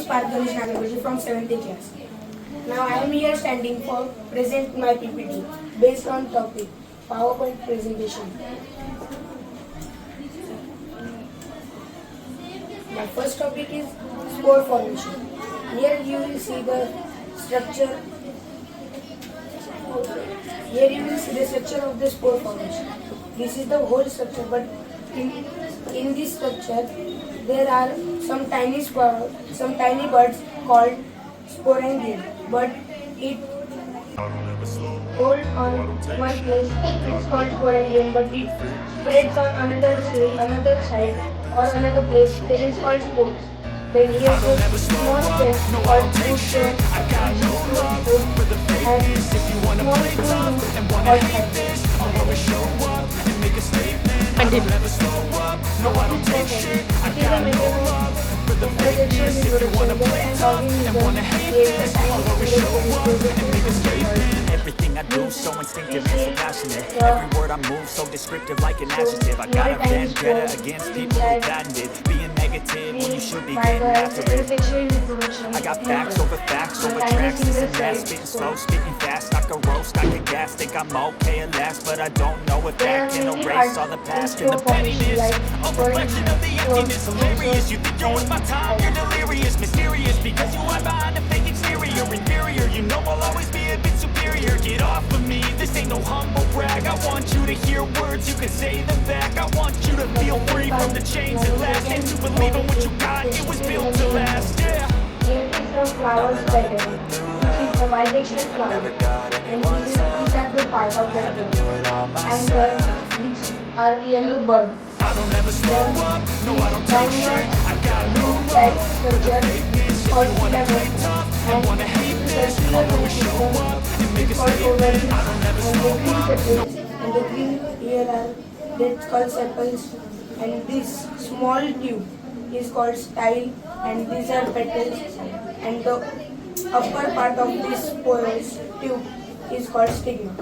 from 7th class. Now I am here standing for present my PPT based on topic PowerPoint presentation. My first topic is spore formation. Here you will see the structure. Here you will see the structure of the spore formation. This is the whole structure, but in this structure there are some tiny buds called sporangium, but it hold on one place. It's called sporangium, but it spreads on another side or another place. That is called spores. Then here is a small stem called root stem, and small fruit called cypress. Everything I do so instinctive and so passionate. Every word I move so descriptive like an adjective. I got a vendetta against people who patented being negative when you should be getting after it. I got facts over tracks, this and that. Spitting slow, spitting fast, I can roast, I can gas. Think I'm okay at last, but I don't know if that can erase all the past and the pettiness. A reflection of the emptiness, hilarious. You think you're worth my time, you're delirious. Mysterious because you hide behind a fake exterior. Inferior, you know I'll always be a bit superior. Get off of me, this ain't no humble brag. I want you to hear words, you can say them back. I want you to feel free from the chains at last, and to believe in what you got, it was built to last, yeah. Here is the flowers pattern. This is the bisexual flower, and these are the part of the flower. And these are the yellow bud. I don't ever slow up, no I don't take shit. I got no love for the fakeness. If you wanna play tough and wanna hate this, I'll always show up and make a statement. I don't ever slow up, no. And the green here are that's called sepals, and this small tube is called style, and these are petals, and the upper part of this porous tube is called stigma.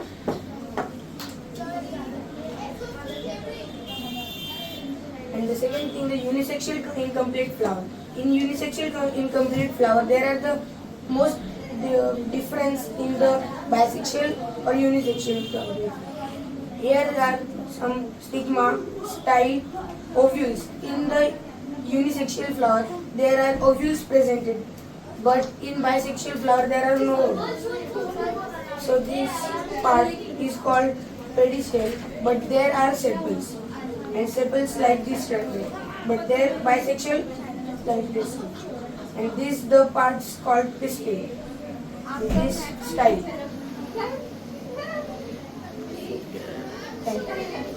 And the second thing, the unisexual to incomplete flower. In unisexual to incomplete flower, there are the most difference in the bisexual or unisexual flower. Here are some stigma, style, ovules. In the unisexual flower, there are ovules presented, but in bisexual flower, there are no ovules. So this part is called pedicel, but there are sepals. And sepals like this structure, but they are bisexual like this. And this the parts called pistil. This style.